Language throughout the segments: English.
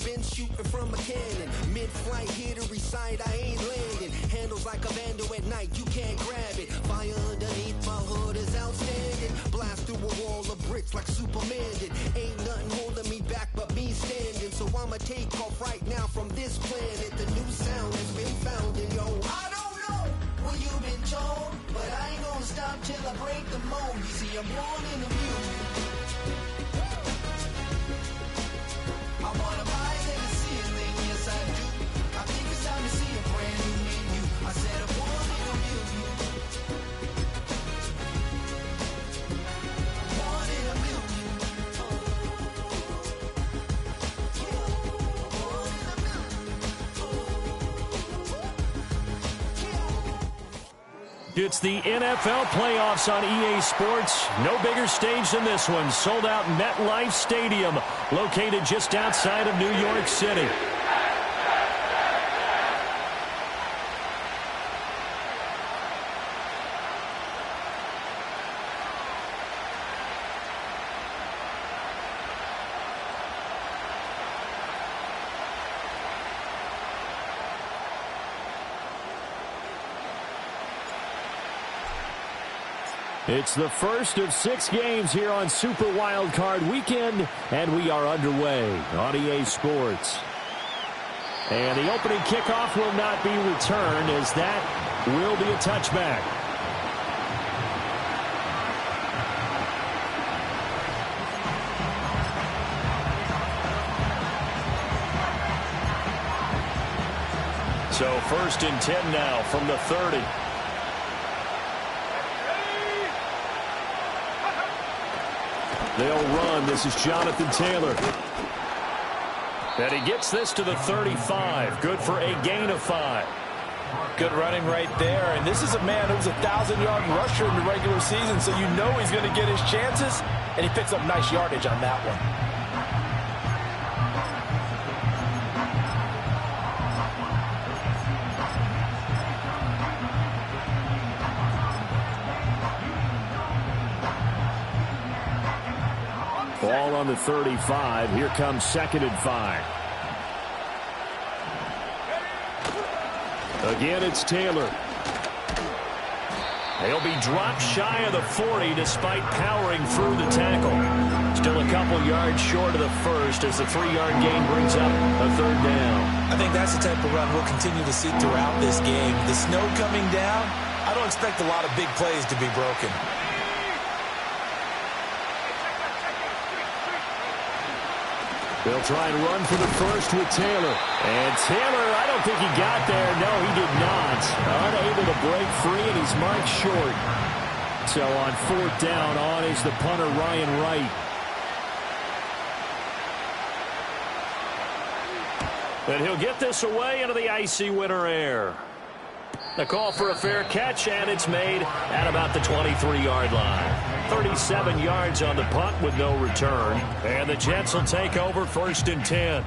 been shooting from a cannon. Mid-flight, here to recite, I ain't landing. Handles like a vandal at night, you can't grab it. Fire underneath my hood is outstanding. Blast through a wall of bricks like Superman did. Ain't nothing holding me back but me standing. So I'ma take off right now from this planet. The new sound has been found in yo. I don't know what you've been told, but I ain't gonna stop till I break the mold. You see, I'm born in the music. I wanna rise in the ceiling, yes I do. I think it's time to see a brand new menu. I said I'm born in a million. Born in a million. It's the NFL playoffs on EA Sports. No bigger stage than this one. Sold out MetLife Stadium, located just outside of New York City. It's the first of 6 games here on Super Wildcard Weekend, and we are underway on EA Sports. And the opening kickoff will not be returned, as that will be a touchback. So 1st and 10 now from the 30. They'll run. This is Jonathan Taylor. And he gets this to the 35. Good for a gain of 5. Good running right there. And this is a man who's a 1,000-yard rusher in the regular season, so you know he's going to get his chances. And he picks up nice yardage on that one. Ball on the 35. Here comes 2nd and 5. Again, it's Taylor. He'll be dropped shy of the 40 despite powering through the tackle. Still a couple yards short of the first as the 3-yard gain brings up a 3rd down. I think that's the type of run we'll continue to see throughout this game. The snow coming down, I don't expect a lot of big plays to be broken. They'll try and run for the first with Taylor. And Taylor, I don't think he got there. No, he did not. Unable to break free, and he's marked short. So on 4th down, on is the punter, Ryan Wright. And he'll get this away into the icy winter air. The call for a fair catch, and it's made at about the 23-yard line. 37 yards on the punt with no return. And the Jets will take over 1st and 10.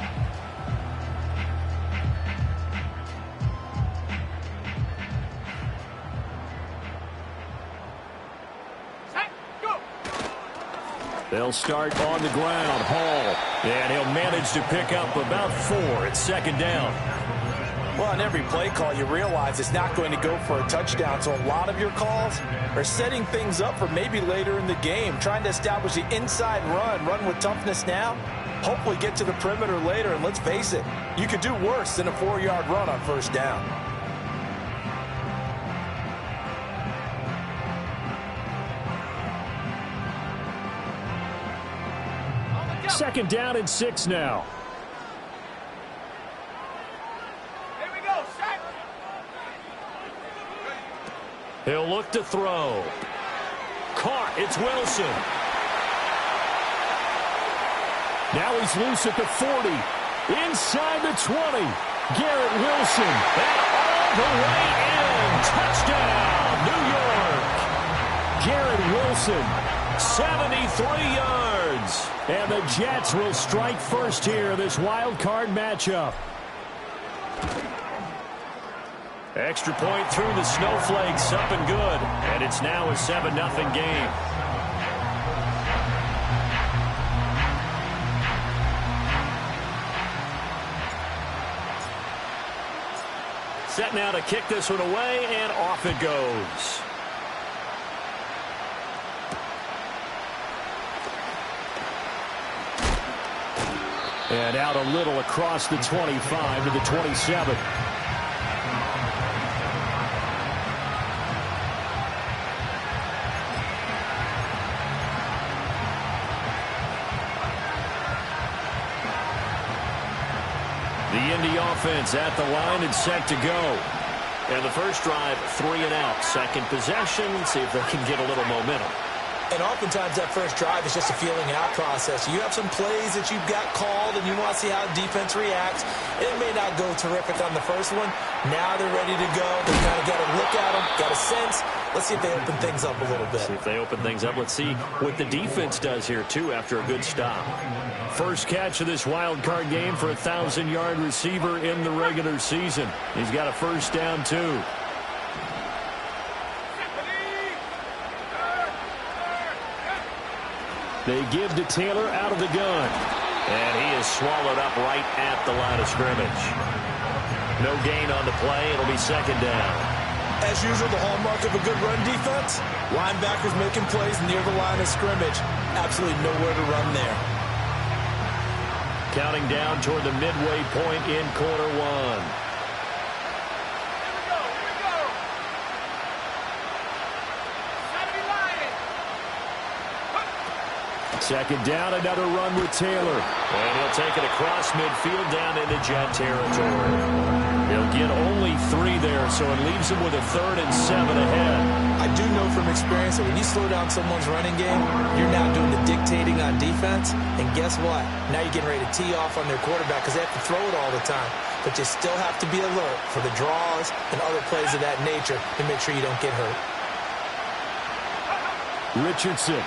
They'll start on the ground. Hall. And he'll manage to pick up about 4 at 2nd down. Well, on every play call, you realize it's not going to go for a touchdown. So a lot of your calls are setting things up for maybe later in the game, trying to establish the inside run with toughness now, hopefully get to the perimeter later. And let's face it, you could do worse than a 4-yard run on 1st down. Second down and 6 now. He'll look to throw. Caught. It's Wilson. Now he's loose at the 40. Inside the 20. Garrett Wilson. And all the way in. Touchdown, New York. Garrett Wilson, 73 yards. And the Jets will strike first here in this wild card matchup. Extra point through the snowflakes, up and good. And it's now a 7-0 game. Set now to kick this one away, and off it goes. And out a little across the 25 to the 27. The Indy offense at the line and set to go. And the first drive, 3 and out. Second possession, see if they can get a little momentum. And oftentimes that first drive is just a feeling out process. You have some plays that you've got called and you want to see how defense reacts. It may not go terrific on the first one. Now they're ready to go. They kind of got to look at them, got a sense. Let's see if they open things up a little bit. See if they open things up. Let's see what the defense does here, too, after a good stop. First catch of this wild card game for a 1,000-yard receiver in the regular season. He's got a first down, too. They give to Taylor out of the gun. And he is swallowed up right at the line of scrimmage. No gain on the play. It'll be second down. As usual, the hallmark of a good run defense, linebackers making plays near the line of scrimmage. Absolutely nowhere to run there. Counting down toward the midway point in quarter one. Second down, another run with Taylor. And he'll take it across midfield down into Jet territory. He'll get only 3 there, so it leaves him with a 3rd and 7 ahead. I do know from experience that when you slow down someone's running game, you're now doing the dictating on defense. And guess what? Now you're getting ready to tee off on their quarterback because they have to throw it all the time. But you still have to be alert for the draws and other plays of that nature to make sure you don't get hurt. Richardson.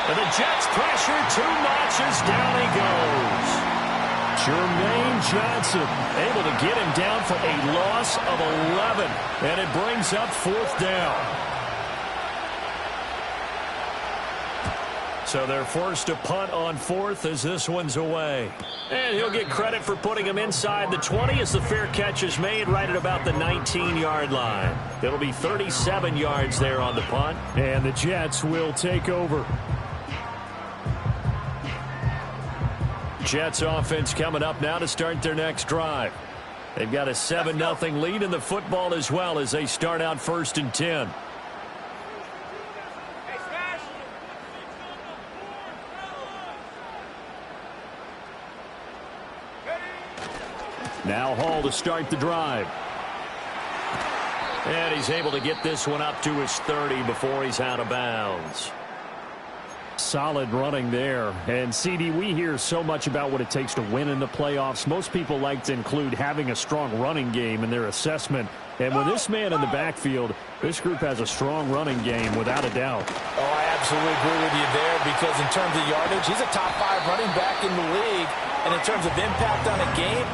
And the Jets pressure, 2 notches, down he goes. Jermaine Johnson able to get him down for a loss of 11. And it brings up 4th down. So they're forced to punt on 4th as this one's away. And he'll get credit for putting him inside the 20 as the fair catch is made right at about the 19-yard line. It'll be 37 yards there on the punt. And the Jets will take over. Jets offense coming up now to start their next drive. They've got a 7-0 lead in the football as well as they start out 1st and 10. Now Hall to start the drive. And he's able to get this one up to his 30 before he's out of bounds. Solid running there. And, CD, we hear so much about what it takes to win in the playoffs. Most people like to include having a strong running game in their assessment. And with this man in the backfield, this group has a strong running game without a doubt. Oh, I absolutely agree with you there because in terms of yardage, he's a top 5 running back in the league. And in terms of impact on a game,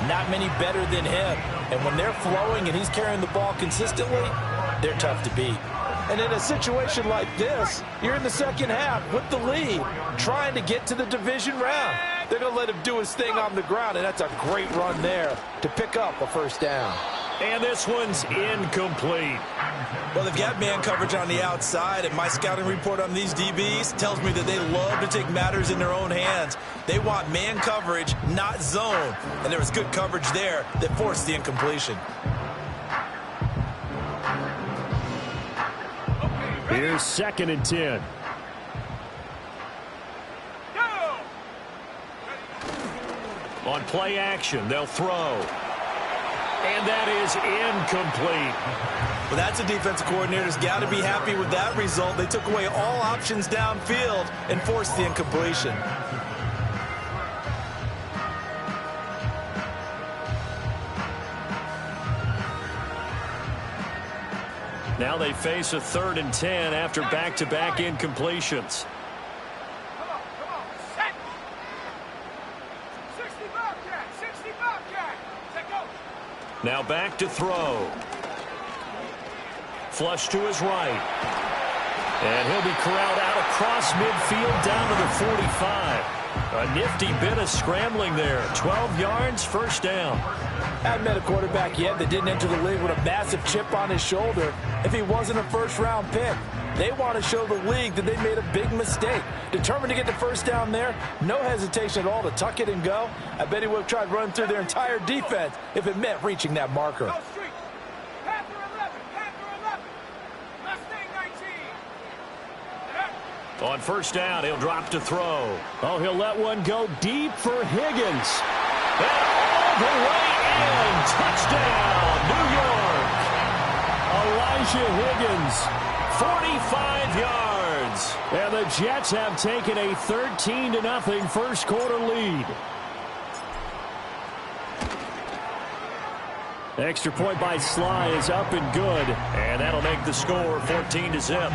not many better than him. And when they're flowing and he's carrying the ball consistently, they're tough to beat. And in a situation like this, you're in the second half with the lead, trying to get to the division round. They're going to let him do his thing on the ground, and that's a great run there to pick up a first down. And this one's incomplete. Well, they've got man coverage on the outside, and my scouting report on these DBs tells me that they love to take matters in their own hands. They want man coverage, not zone. And there was good coverage there that forced the incompletion. Here's 2nd and 10. On play action, they'll throw. And that is incomplete. Well, that's a defensive coordinator's got to be happy with that result. They took away all options downfield and forced the incompletion. Now they face a 3rd and 10 after back-to-back incompletions. Now back to throw. Flush to his right. And he'll be corralled out across midfield down to the 45. A nifty bit of scrambling there. 12 yards, first down. I haven't met a quarterback yet that didn't enter the league with a massive chip on his shoulder if he wasn't a first-round pick. They want to show the league that they made a big mistake. Determined to get the first down there, no hesitation at all to tuck it and go. I bet he would have tried running through their entire defense if it meant reaching that marker. On first down, he'll drop to throw. Oh, he'll let one go deep for Higgins. And all the way in. Touchdown, New York. Elijah Higgins, 45 yards. And the Jets have taken a 13-0 first quarter lead. Extra point by Sly is up and good. And that'll make the score 14-0.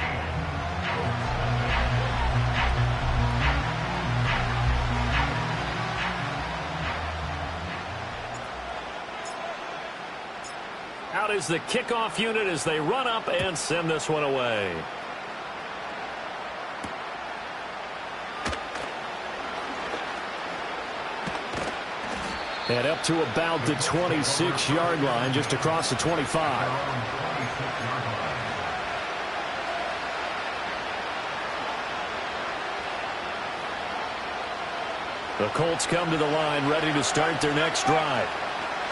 Out is the kickoff unit as they run up and send this one away. And up to about the 26-yard line, just across the 25. The Colts come to the line ready to start their next drive.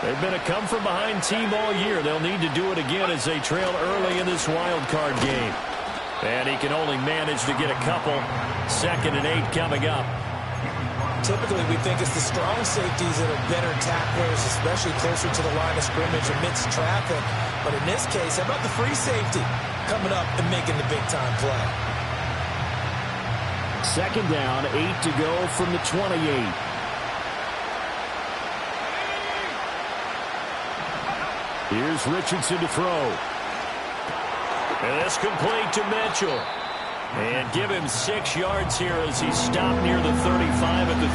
They've been a come-from-behind team all year. They'll need to do it again as they trail early in this wild card game. And he can only manage to get a couple. 2nd and 8 coming up. Typically, we think it's the strong safeties that are better tacklers, especially closer to the line of scrimmage amidst traffic. But in this case, how about the free safety coming up and making the big-time play? 2nd down, 8 to go from the 28. Here's Richardson to throw. And it's complete to Mitchell. And give him 6 yards here as he stopped near the 35 at the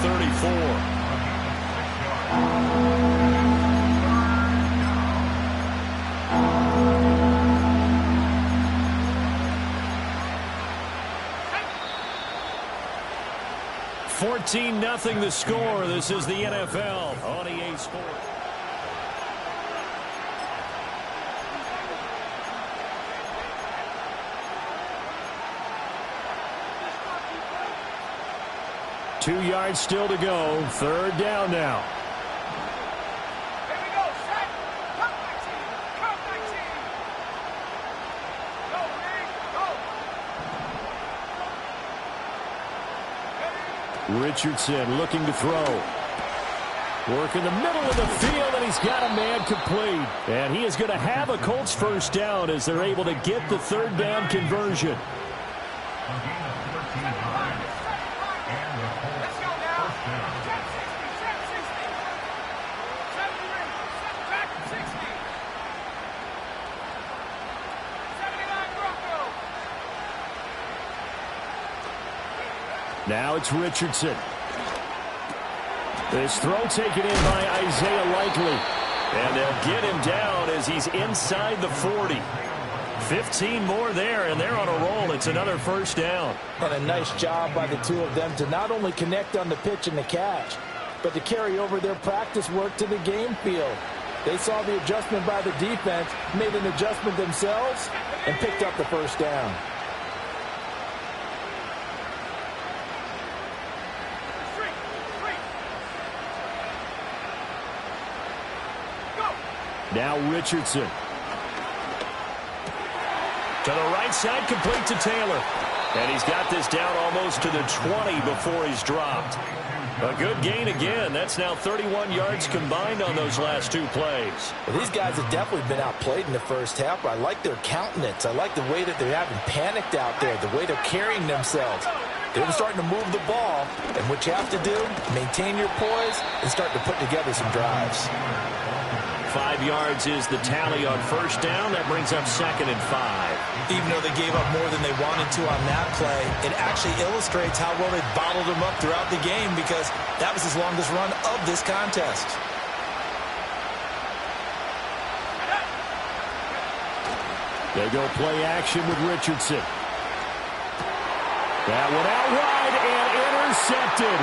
34. $14-0 the score. This is the NFL on EA Sports. Two yards still to go. 3rd down now. Here we go. Set. Come 19. Come 19. Go, Reed. Go. Richardson looking to throw. Work in the middle of the field, and he's got a man complete. And he is going to have a Colts first down as they're able to get the 3rd down conversion. Let's go now. Set 60. Set 60. Back 60. 79 Bronco. Now it's Richardson. This throw taken in by Isaiah Likely. And they'll get him down as he's inside the 40. 15 more there, and they're on a roll. It's another first down. And a nice job by the two of them to not only connect on the pitch and the catch, but to carry over their practice work to the game field. They saw the adjustment by the defense, made an adjustment themselves, and picked up the first down. Now Richardson. To the right side, complete to Taylor. And he's got this down almost to the 20 before he's dropped. A good gain again. That's now 31 yards combined on those last 2 plays. Well, these guys have definitely been outplayed in the first half. I like their countenance. I like the way that they haven't panicked out there, the way they're carrying themselves. They're starting to move the ball, and what you have to do, maintain your poise and start to put together some drives. 5 yards is the tally on first down. That brings up 2nd and 5. Even though they gave up more than they wanted to on that play, it actually illustrates how well they bottled them up throughout the game because that was his longest run of this contest. They go play action with Richardson. That one out wide and intercepted.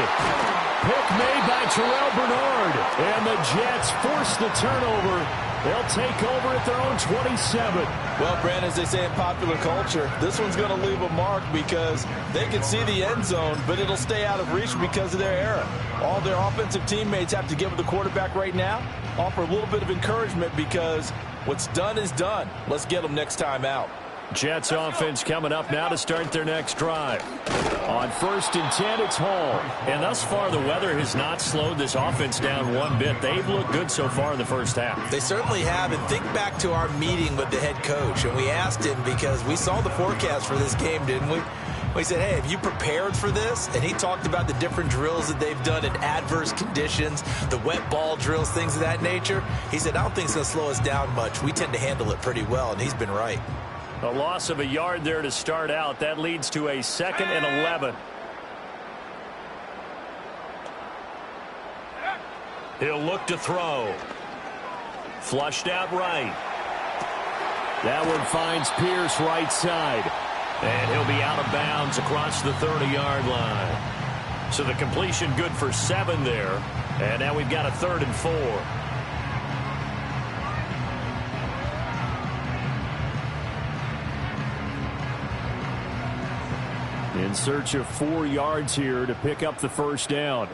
Pick made by Terrell Bernard. And the Jets force the turnover. They'll take over at their own 27. Well, Brandon, as they say in popular culture, this one's going to leave a mark because they can see the end zone, but it'll stay out of reach because of their error. All their offensive teammates have to give the quarterback right now, offer a little bit of encouragement because what's done is done. Let's get them next time out. Jets offense coming up now to start their next drive. On 1st and 10, it's Hall. And thus far, the weather has not slowed this offense down one bit. They've looked good so far in the first half. They certainly have. And think back to our meeting with the head coach. And we asked him because we saw the forecast for this game, didn't we? We said, hey, have you prepared for this? And he talked about the different drills that they've done in adverse conditions, the wet ball drills, things of that nature. He said, I don't think it's going to slow us down much. We tend to handle it pretty well, and he's been right. A loss of a yard there to start out. That leads to a 2nd and 11. He'll look to throw. Flushed out right. That one finds Pierce right side. And he'll be out of bounds across the 30-yard line. So the completion good for 7 there. And now we've got a 3rd and 4. In search of 4 yards here to pick up the first down.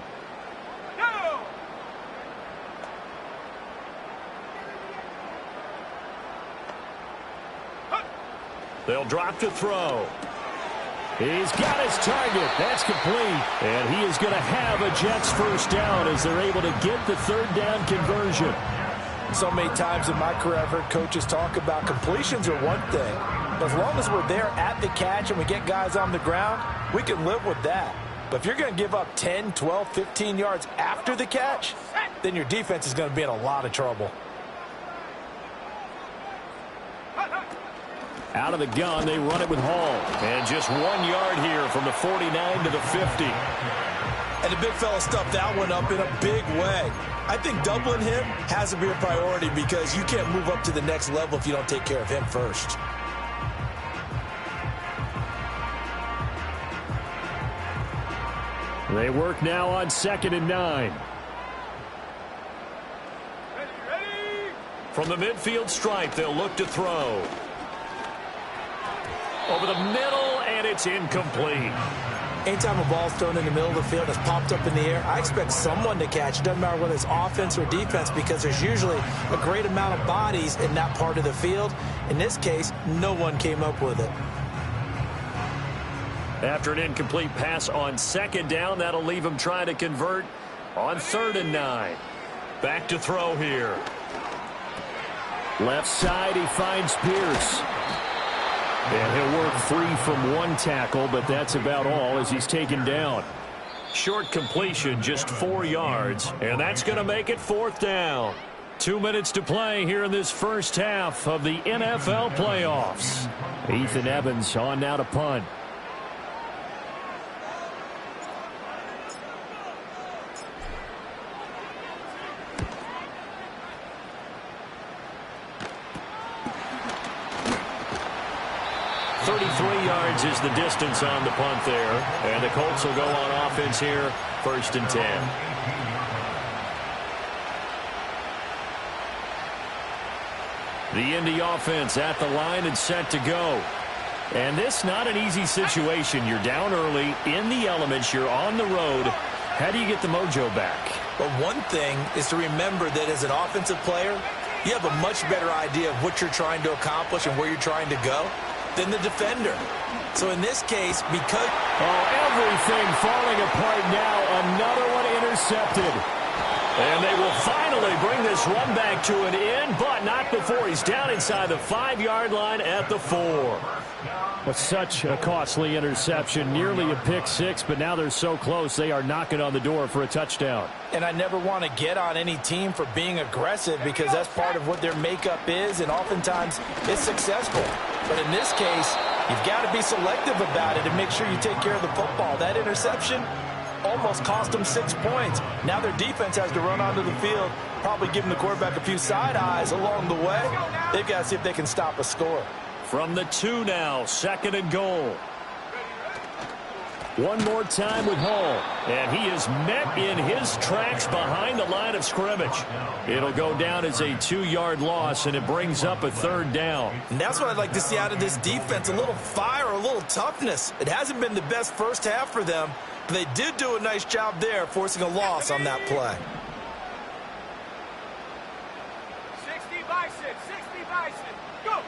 They'll drop to throw. He's got his target. That's complete. And he is going to have a Jets first down as they're able to get the 3rd down conversion. So many times in my career, I've heard coaches talk about completions are one thing. But as long as we're there at the catch and we get guys on the ground, we can live with that. But if you're going to give up 10, 12, 15 yards after the catch, then your defense is going to be in a lot of trouble. Out of the gun, they run it with Hall. And just 1 yard here from the 49 to the 50. And the big fella stuffed that one up in a big way. I think doubling him has to be a priority because you can't move up to the next level if you don't take care of him first. They work now on 2nd and 9. Ready. From the midfield stripe, they'll look to throw. Over the middle, and it's incomplete. Anytime a ball's thrown in the middle of the field, it's popped up in the air, I expect someone to catch. It doesn't matter whether it's offense or defense because there's usually a great amount of bodies in that part of the field. In this case, no one came up with it. After an incomplete pass on 2nd down, that'll leave him trying to convert on 3rd and 9. Back to throw here. Left side, he finds Pierce. And he'll work free from 1 tackle, but that's about all as he's taken down. Short completion, just 4 yards, and that's going to make it 4th down. 2 minutes to play here in this first half of the NFL playoffs. Ethan Evans on now to punt. Is the distance on the punt there. And the Colts will go on offense here, 1st and 10. The Indy offense at the line and set to go. And this not an easy situation. You're down early, in the elements, you're on the road. How do you get the mojo back? Well, one thing is to remember that as an offensive player, you have a much better idea of what you're trying to accomplish and where you're trying to go than the defender. So in this case, because... Oh, everything falling apart now. Another one intercepted. And they will finally bring this run back to an end, but not before he's down inside the 5-yard line at the 4. Well, such a costly interception, nearly a pick six, but now they're so close they are knocking on the door for a touchdown. And I never want to get on any team for being aggressive because that's part of what their makeup is, and oftentimes it's successful. But in this case, you've got to be selective about it and make sure you take care of the football. That interception almost cost them 6 points. Now their defense has to run onto the field, probably giving the quarterback a few side eyes along the way. They've got to see if they can stop a score. From the 2 now, 2nd and goal. One more time with Hall. And he is met in his tracks behind the line of scrimmage. It'll go down as a 2-yard loss, and it brings up a 3rd down. And that's what I'd like to see out of this defense, a little fire, a little toughness. It hasn't been the best first half for them, but they did do a nice job there, forcing a loss on that play. 60 bison, 60 bison. Go!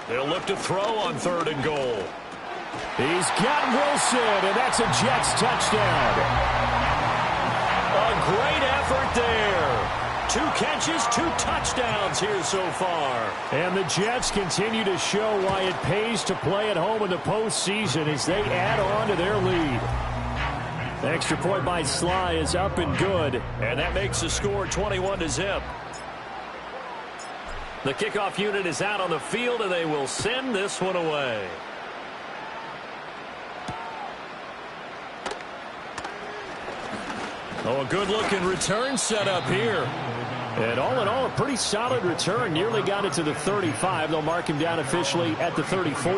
They'll look to throw on 3rd and goal. He's got Wilson, and that's a Jets touchdown. A great effort there. 2 catches, 2 touchdowns here so far. And the Jets continue to show why it pays to play at home in the postseason as they add on to their lead. The extra point by Sly is up and good, and that makes the score 21-0. The kickoff unit is out on the field, and they will send this one away. Oh, a good-looking return set up here. And all in all, a pretty solid return. Nearly got it to the 35. They'll mark him down officially at the 34.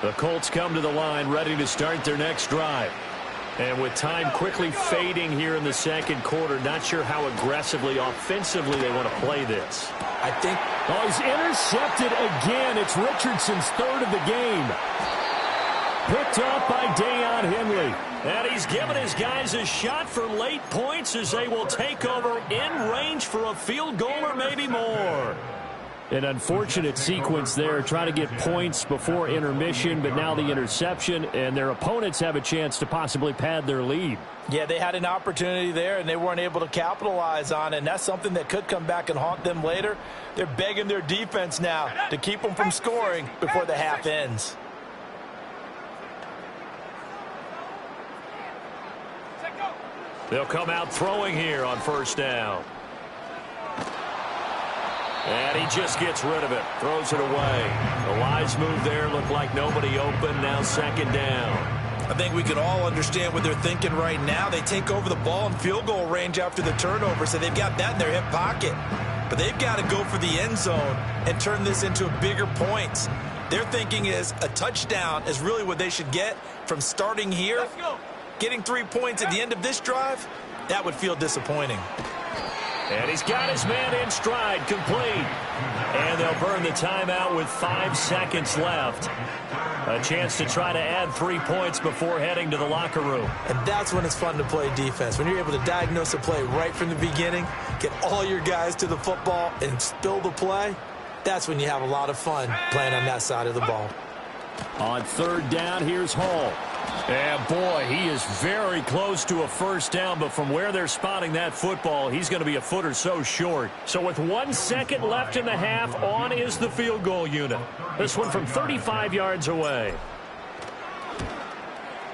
The Colts come to the line, ready to start their next drive. And with time quickly fading here in the second quarter, not sure how aggressively, offensively they want to play this. I think... Oh, he's intercepted again. It's Richardson's 3rd of the game. Picked up by Deion Henley. And he's given his guys a shot for late points as they will take over in range for a field goal or maybe more. An unfortunate sequence there, trying to get points before intermission, but now the interception, and their opponents have a chance to possibly pad their lead. Yeah, they had an opportunity there, and they weren't able to capitalize on it, and that's something that could come back and haunt them later. They're begging their defense now to keep them from scoring before the half ends. They'll come out throwing here on 1st down. And he just gets rid of it. Throws it away. The wise move there. Looked like nobody open. Now 2nd down. I think we can all understand what they're thinking right now. They take over the ball in field goal range after the turnover, so they've got that in their hip pocket. But they've got to go for the end zone and turn this into bigger points. Their thinking is a touchdown is really what they should get from starting here. Let's go. Getting 3 points at the end of this drive, that would feel disappointing. And he's got his man in stride, complete. And they'll burn the timeout with 5 seconds left. A chance to try to add 3 points before heading to the locker room. And that's when it's fun to play defense. When you're able to diagnose a play right from the beginning, get all your guys to the football and spill the play, that's when you have a lot of fun playing on that side of the ball. On 3rd down, here's Hall. And boy, he is very close to a 1st down, but from where they're spotting that football, he's going to be a foot or so short. So with 1 second left in the half, on is the field goal unit. This one from 35 yards away.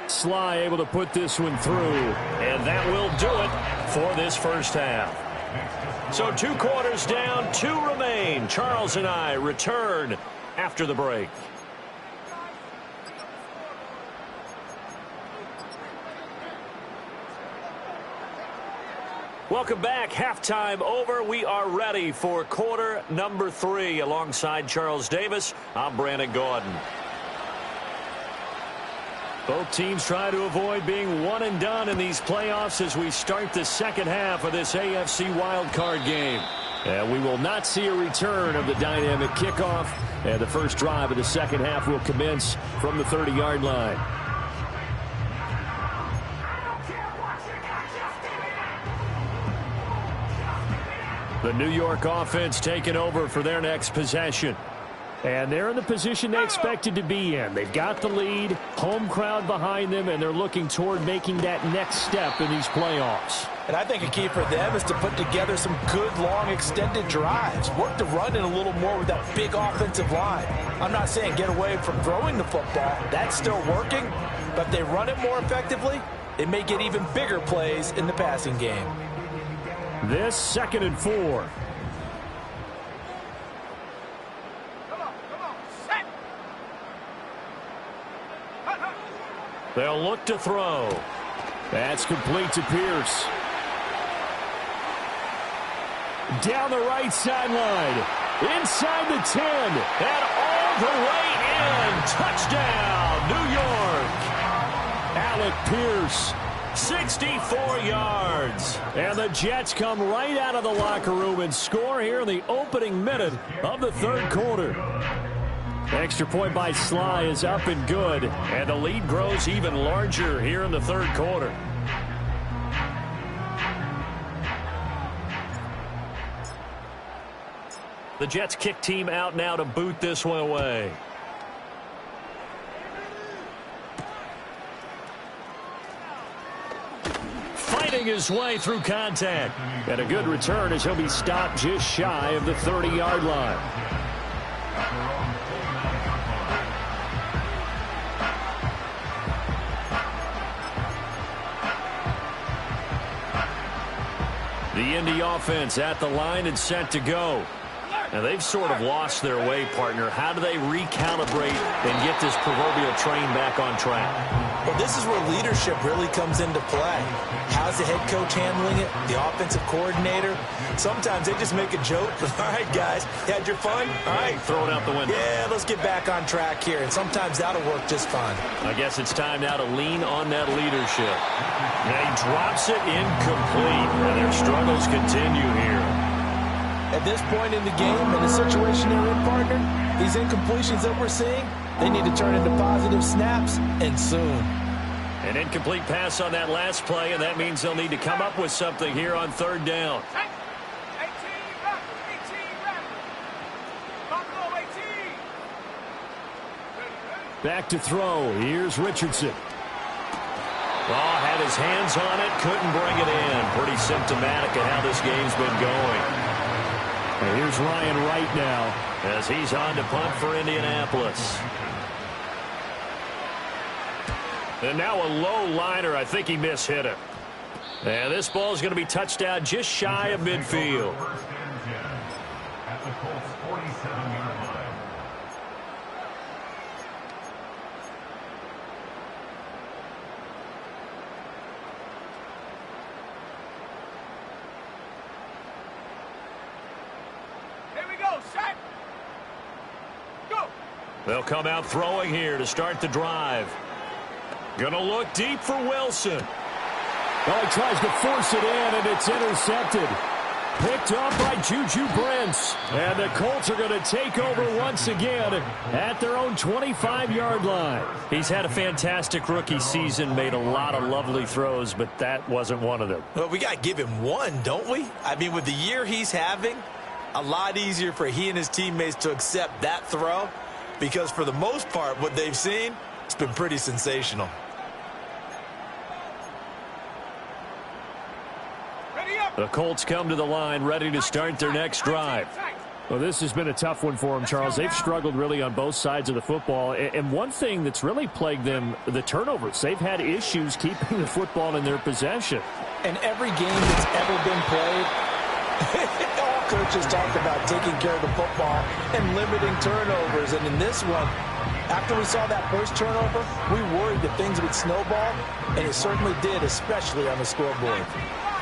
Sly able to put this one through, and that will do it for this 1st half. So 2 quarters down, 2 remain. Charles and I return after the break. Welcome back. Halftime over. We are ready for quarter number 3. Alongside Charles Davis, I'm Brandon Gordon. Both teams try to avoid being one and done in these playoffs as we start the second half of this AFC wildcard game. And we will not see a return of the dynamic kickoff. And the first drive of the second half will commence from the 30-yard line. The New York offense taking over for their next possession. And they're in the position they expected to be in. They've got the lead, home crowd behind them, and they're looking toward making that next step in these playoffs. And I think a key for them is to put together some good, long, extended drives. Work the run in a little more with that big offensive line. I'm not saying get away from throwing the football. That's still working. But if they run it more effectively, it may get even bigger plays in the passing game. This 2nd and 4. Come on, set. They'll look to throw. That's complete to Pierce. Down the right sideline. Inside the 10. And all the way in. Touchdown, New York. Alec Pierce. 64 yards. And the Jets come right out of the locker room and score here in the opening minute of the third quarter. Extra point by Sly is up and good. And the lead grows even larger here in the third quarter. The Jets kick team out now to boot this one away. Fighting his way through contact. And a good return as he'll be stopped just shy of the 30-yard line. The Indy offense at the line and set to go. Now, they've sort of lost their way, partner. How do they recalibrate and get this proverbial train back on track? Well, this is where leadership really comes into play. How's the head coach handling it? The offensive coordinator? Sometimes they just make a joke. All right, guys, you had your fun? All right. Throw it out the window. Yeah, let's get back on track here. And sometimes that'll work just fine. I guess it's time now to lean on that leadership. Now he drops it incomplete, and their struggles continue here. At this point in the game, in the situation they're in, partner, these incompletions that we're seeing, they need to turn into positive snaps, and soon. An incomplete pass on that last play, and that means they'll need to come up with something here on third down. 18 rep. Buffalo 18. Back to throw. Here's Richardson. Oh, had his hands on it, couldn't bring it in. Pretty symptomatic of how this game's been going. And here's Ryan Wright now as he's on to punt for Indianapolis. And now a low liner. I think he mishit it. And this ball is going to be touched out just shy of midfield. At the Colts 47-yard line. They'll come out throwing here to start the drive. Gonna look deep for Wilson. Oh, he tries to force it in, and it's intercepted. Picked up by Juju Brents. And the Colts are going to take over once again at their own 25-yard line. He's had a fantastic rookie season, made a lot of lovely throws, but that wasn't one of them. Well, we got to give him one, don't we? I mean, with the year he's having, a lot easier for he and his teammates to accept that throw. Because for the most part, what they've seen, it's been pretty sensational. The Colts come to the line, ready to start their next drive. Well, this has been a tough one for them, Charles. They've struggled really on both sides of the football. And one thing that's really plagued them, the turnovers. They've had issues keeping the football in their possession. And every game that's ever been played, all coaches talk about taking care of the football and limiting turnovers. And in this one, after we saw that first turnover, we worried that things would snowball, and it certainly did, especially on the scoreboard.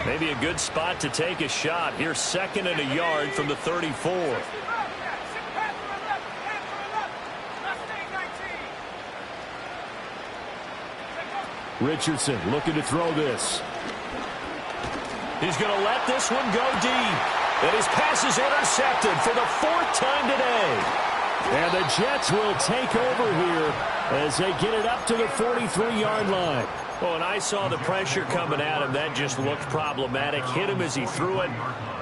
Maybe a good spot to take a shot. Here's 2nd and a yard from the 34. Richardson looking to throw this. He's going to let this one go deep. And his pass is intercepted for the 4th time today. And the Jets will take over here as they get it up to the 43-yard line. Well, and I saw the pressure coming at him. That just looked problematic. Hit him as he threw it,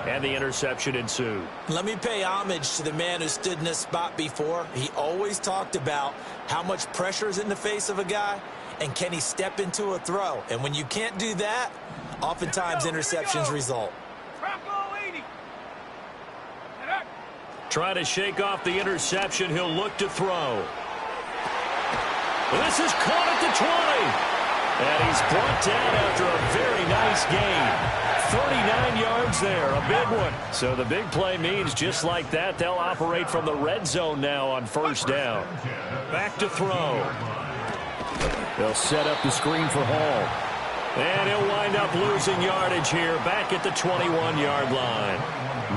and the interception ensued. Let me pay homage to the man who stood in this spot before. He always talked about how much pressure is in the face of a guy, and can he step into a throw. And when you can't do that, oftentimes interceptions result. Trying to shake off the interception. He'll look to throw. This is caught at the 20. And he's brought down after a very nice gain. 39 yards there, a big one. So the big play means just like that, they'll operate from the red zone now on 1st down. Back to throw. They'll set up the screen for Hall. And he'll wind up losing yardage here, back at the 21-yard line.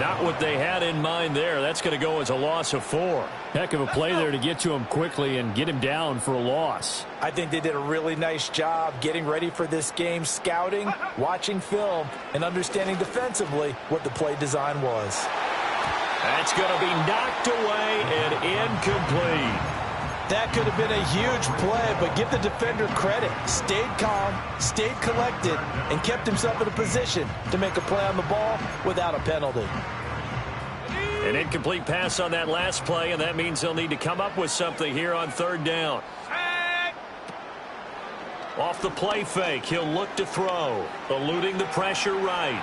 Not what they had in mind there. That's going to go as a loss of 4. Heck of a play there to get to him quickly and get him down for a loss. I think they did a really nice job getting ready for this game, scouting, watching film, and understanding defensively what the play design was. That's going to be knocked away and incomplete. That could have been a huge play, but give the defender credit. Stayed calm, stayed collected, and kept himself in a position to make a play on the ball without a penalty. An incomplete pass on that last play, and that means they'll need to come up with something here on 3rd down. Off the play fake, he'll look to throw, eluding the pressure right.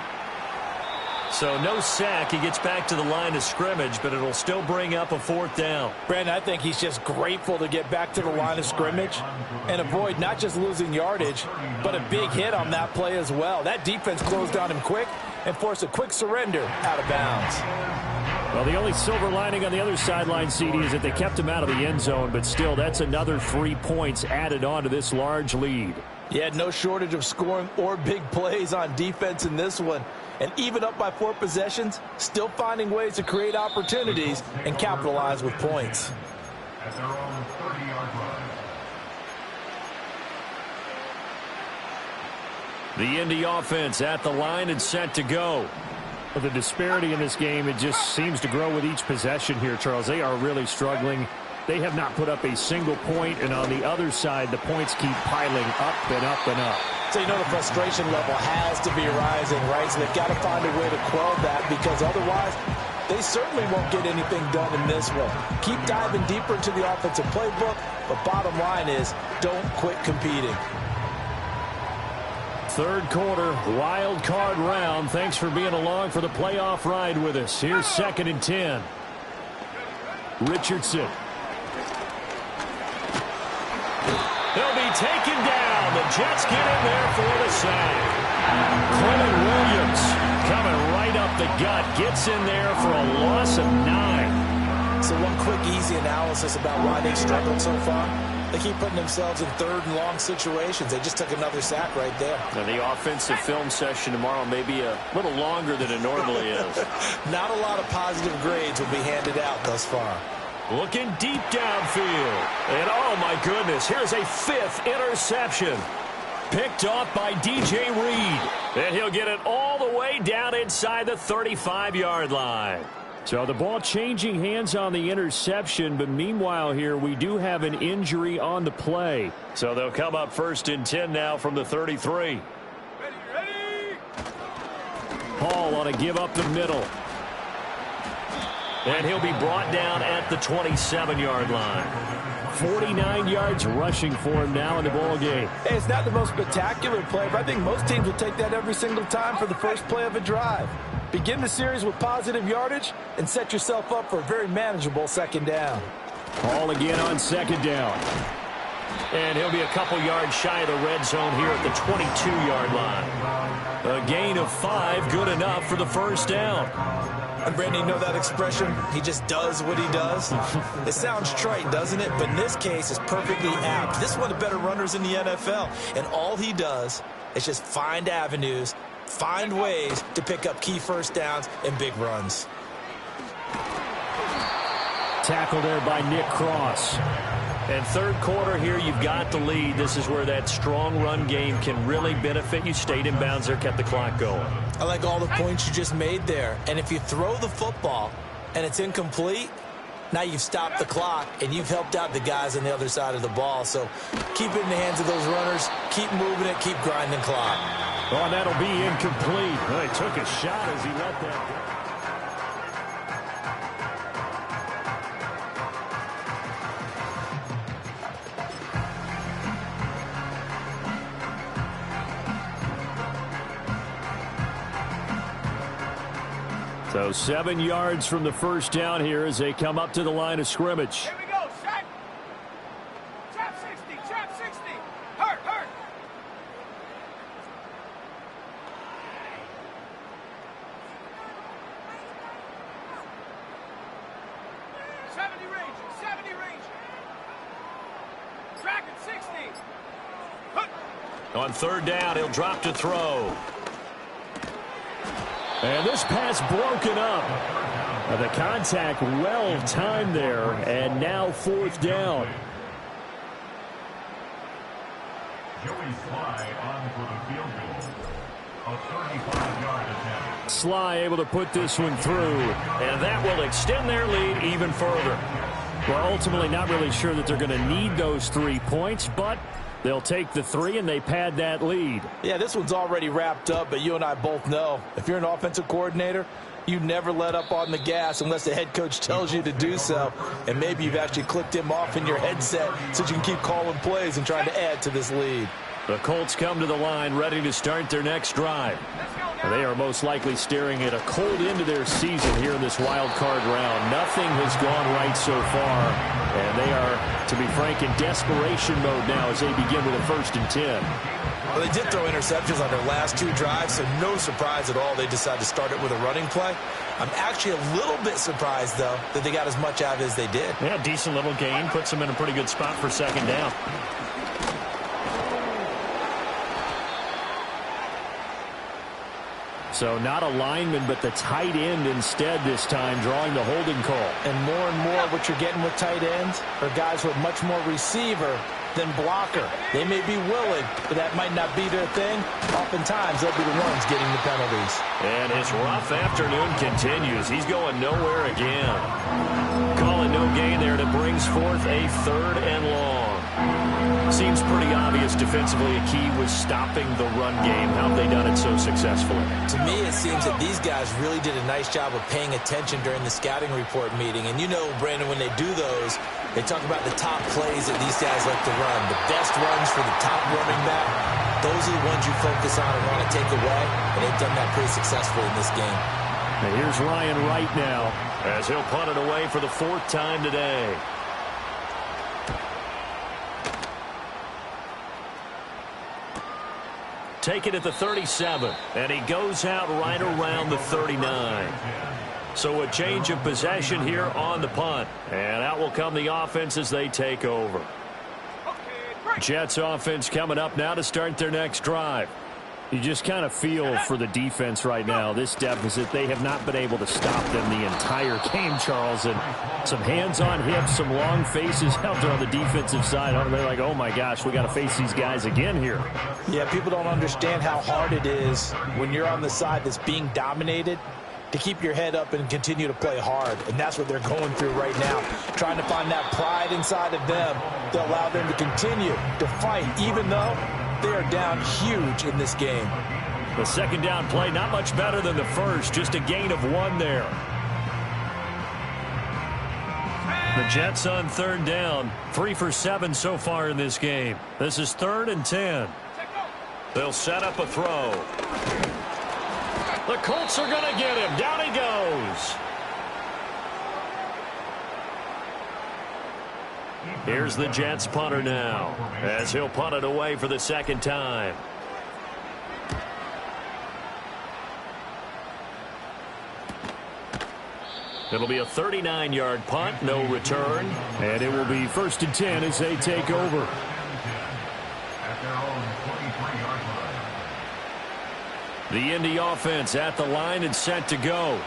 So no sack. He gets back to the line of scrimmage, but it'll still bring up a 4th down. Brandon, I think he's just grateful to get back to the line of scrimmage and avoid not just losing yardage, but a big hit on that play as well. That defense closed on him quick and forced a quick surrender out of bounds. Well, the only silver lining on the other sideline, CD, is that they kept him out of the end zone, but still, that's another 3 points added on to this large lead. Yeah, no shortage of scoring or big plays on defense in this one. And even up by 4 possessions, still finding ways to create opportunities and capitalize with points. At their own 30-yard line. The Indy offense at the line and set to go. Well, the disparity in this game, it just seems to grow with each possession here, Charles. They are really struggling. They have not put up a single point, and on the other side, the points keep piling up and up and up. So, you know, the frustration level has to be rising, right? So they've got to find a way to quell that, because otherwise they certainly won't get anything done in this one. Keep diving deeper into the offensive playbook, but bottom line is don't quit competing. 3rd quarter, wild card round. Thanks for being along for the playoff ride with us. Here's 2nd and 10. Richardson. He'll be taken down. The Jets get in there for the sack. Quentin Williams coming right up the gut. Gets in there for a loss of 9. So one quick, easy analysis about why they've struggled so far. They keep putting themselves in 3rd and long situations. They just took another sack right there. Now, the offensive film session tomorrow may be a little longer than it normally is. Not a lot of positive grades will be handed out thus far. Looking deep downfield. And, oh, my goodness, here's a 5th interception. Picked off by DJ Reed. And he'll get it all the way down inside the 35-yard line. So the ball changing hands on the interception, but meanwhile here we do have an injury on the play. So they'll come up 1st and 10 now from the 33. Ready. Hall on a give up the middle. And he'll be brought down at the 27-yard line. 49 yards rushing for him now in the ball game. Hey, it's not the most spectacular play, but I think most teams will take that every single time for the first play of a drive. Begin the series with positive yardage and set yourself up for a very manageable 2nd down. Hall again on 2nd down. And he'll be a couple yards shy of the red zone here at the 22-yard line. A gain of 5, good enough for the 1st down. And Brandon, you know that expression? He just does what he does. It sounds trite, doesn't it? But in this case, it's perfectly apt. This is one of the better runners in the NFL. And all he does is just find avenues, find ways to pick up key 1st downs and big runs. Tackle there by Nick Cross. And 3rd quarter here, you've got the lead. This is where that strong run game can really benefit you. Stayed in bounds there, kept the clock going. I like all the points you just made there. And if you throw the football and it's incomplete, now you've stopped the clock and you've helped out the guys on the other side of the ball. So keep it in the hands of those runners. Keep moving it. Keep grinding clock. Oh, and that'll be incomplete. Well, he took a shot as he let that go. So 7 yards from the 1st down here as they come up to the line of scrimmage. Here we go, set. Trap 60, trap 60. Hurt. 70 Ranger. Track at 60. Hut. On third down, he'll drop to throw. And this pass broken up. The contact well timed there, and now fourth down. Joey Sly on for the field goal. A 35-yard attempt. Sly able to put this one through, and that will extend their lead even further. Well, ultimately not really sure that they're going to need those 3 points, but they'll take the 3 and they pad that lead. Yeah, this one's already wrapped up, but you and I both know if you're an offensive coordinator, you never let up on the gas unless the head coach tells you to do so. And maybe you've actually clicked him off in your headset so you can keep calling plays and trying to add to this lead. The Colts come to the line ready to start their next drive. They are most likely staring at a cold end to their season here in this wild card round. Nothing has gone right so far, and they are, to be frank, in desperation mode now as they begin with a 1st and 10. Well, they did throw interceptions on their last 2 drives, so no surprise at all they decided to start it with a running play. I'm actually a little bit surprised, though, that they got as much out of it as they did. Yeah, decent little gain. Puts them in a pretty good spot for 2nd down. So not a lineman, but the tight end instead this time, drawing the holding call. And more what you're getting with tight ends are guys with much more receiver than blocker. They may be willing, but that might not be their thing. Oftentimes, they'll be the ones getting the penalties. And his rough afternoon continues. He's going nowhere again. Calling no gain there, and it brings forth a 3rd and long. Seems pretty obvious defensively a key was stopping the run game. How have they done it so successfully? To me, it seems that these guys really did a nice job of paying attention during the scouting report meeting. And you know, Brandon, when they do those, they talk about the top plays that these guys like to run. The best runs for the top running back, those are the ones you focus on and want to take away. And they've done that pretty successfully in this game. And here's Ryan Wright now as he'll punt it away for the 4th time today. Take it at the 37, and he goes out right around the 39. So a change of possession here on the punt, and out will come the offense as they take over. Jets offense coming up now to start their next drive. You just kind of feel for the defense right now. This deficit, they have not been able to stop them the entire game, Charles. And some hands on hips, some long faces out there on the defensive side. They're like, oh my gosh, we got to face these guys again here. Yeah, people don't understand how hard it is when you're on the side that's being dominated to keep your head up and continue to play hard. And that's what they're going through right now, trying to find that pride inside of them to allow them to continue to fight, even though they are down huge in this game. The 2nd down play, not much better than the first, just a gain of 1 there. The Jets on 3rd down, 3 for 7 so far in this game. This is 3rd and 10. They'll set up a throw. The Colts are going to get him. Down he goes. Here's the Jets punter now as he'll punt it away for the 2nd time. It'll be a 39-yard punt, no return, and it will be 1st and 10 as they take over. At their own 23-yard line. The Indy offense at the line and set to go.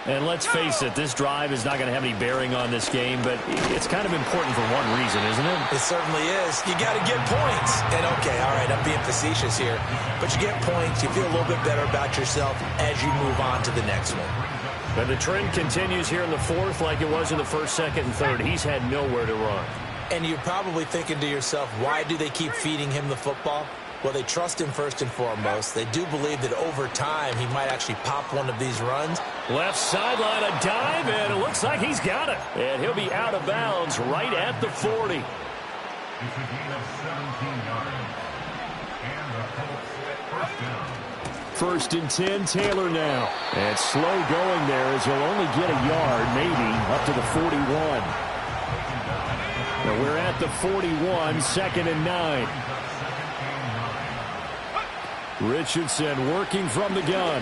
And let's face it, this drive is not going to have any bearing on this game, but it's kind of important for one reason, isn't it? It certainly is. You got to get points. And, okay, all right, I'm being facetious here. But you get points, you feel a little bit better about yourself as you move on to the next one. And the trend continues here in the 4th like it was in the 1st, 2nd, and 3rd. He's had nowhere to run. And you're probably thinking to yourself, why do they keep feeding him the football? Well, they trust him first and foremost. They do believe that over time he might actually pop one of these runs. Left sideline, a dive, and it looks like he's got it. And he'll be out of bounds right at the 40. It's a gain of 17 yards. And the Colts 1st down. 1st and 10, Taylor now. And slow going there as he'll only get a yard, maybe, up to the 41. Now we're at the 41, 2nd and 9. Richardson working from the gun.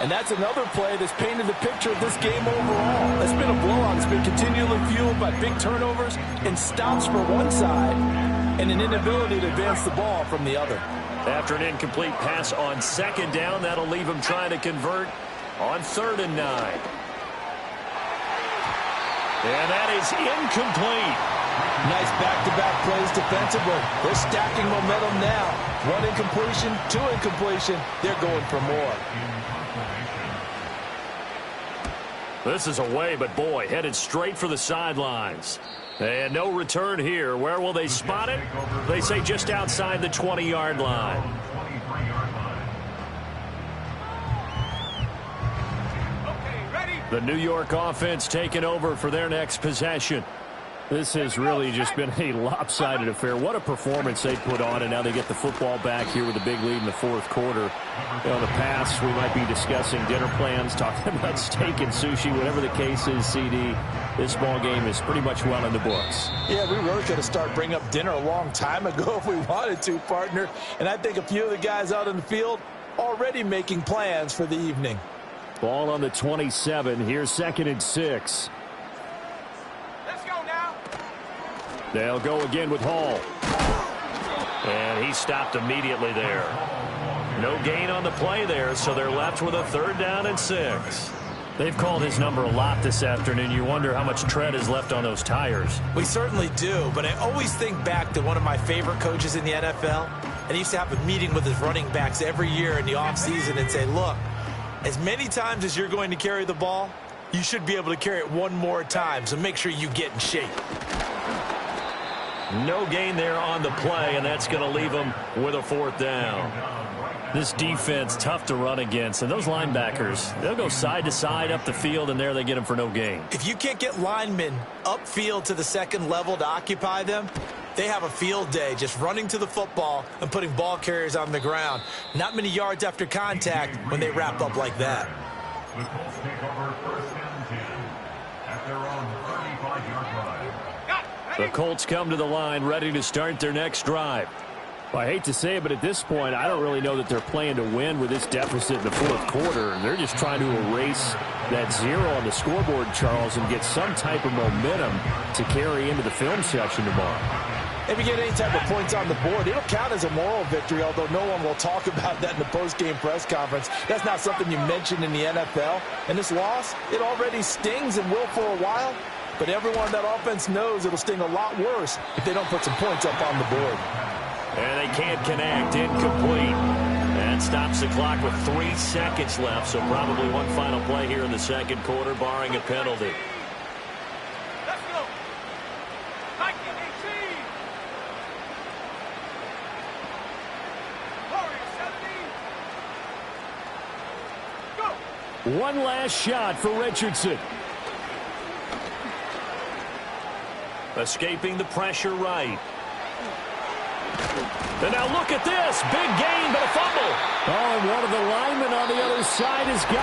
And that's another play that's painted the picture of this game overall. It's been a blowout. It's been continually fueled by big turnovers and stops for one side. and an inability to advance the ball from the other. After an incomplete pass on second down, that'll leave him trying to convert on 3rd and 9. And that is incomplete. Nice back-to-back plays defensively. They're stacking momentum now. 1 incompletion, 2 incompletion. They're going for more. This is away, but boy, headed straight for the sidelines. And no return here. Where will they spot it? They say just outside the 20-yard line. The New York offense taking over for their next possession. This has really just been a lopsided affair. What a performance they put on, and now they get the football back here with a big lead in the 4th quarter. In the past, we might be discussing dinner plans, talking about steak and sushi, whatever the case is, CD. This ball game is pretty much well in the books. Yeah, we really could have started bringing up dinner a long time ago if we wanted to, partner. And I think a few of the guys out in the field already making plans for the evening. Ball on the 27. Here's 2nd and 6. They'll go again with Hall. And he stopped immediately there. No gain on the play there, so they're left with a 3rd down and 6. They've called his number a lot this afternoon. You wonder how much tread is left on those tires. We certainly do, but I always think back to one of my favorite coaches in the NFL. And he used to have a meeting with his running backs every year in the offseason and say, look, as many times as you're going to carry the ball, you should be able to carry it one more time, so make sure you get in shape. No gain there on the play, and that's going to leave them with a 4th down. This defense, tough to run against, and those linebackers, they'll go side to side up the field, and there they get them for no gain. If you can't get linemen upfield to the 2nd level to occupy them, they have a field day just running to the football and putting ball carriers on the ground. Not many yards after contact when they wrap up like that. The Colts take over 1st and 10 at their own 35-yard line. The Colts come to the line ready to start their next drive. Well, I hate to say it, but at this point, I don't really know that they're playing to win with this deficit in the 4th quarter. They're just trying to erase that 0 on the scoreboard, Charles, and get some type of momentum to carry into the film session tomorrow. If you get any type of points on the board, it'll count as a moral victory, although no one will talk about that in the post-game press conference. That's not something you mentioned in the NFL. And this loss, it already stings and will for a while. But everyone on that offense knows it'll sting a lot worse if they don't put some points up on the board. And they can't connect. Incomplete. And stops the clock with 3 seconds left, so probably one final play here in the 2nd quarter, barring a penalty. Let's go. 1918. Warriors 17. Go. One last shot for Richardson. Escaping the pressure right. And now look at this. Big gain, but a fumble. Oh, and one of the linemen on the other side has got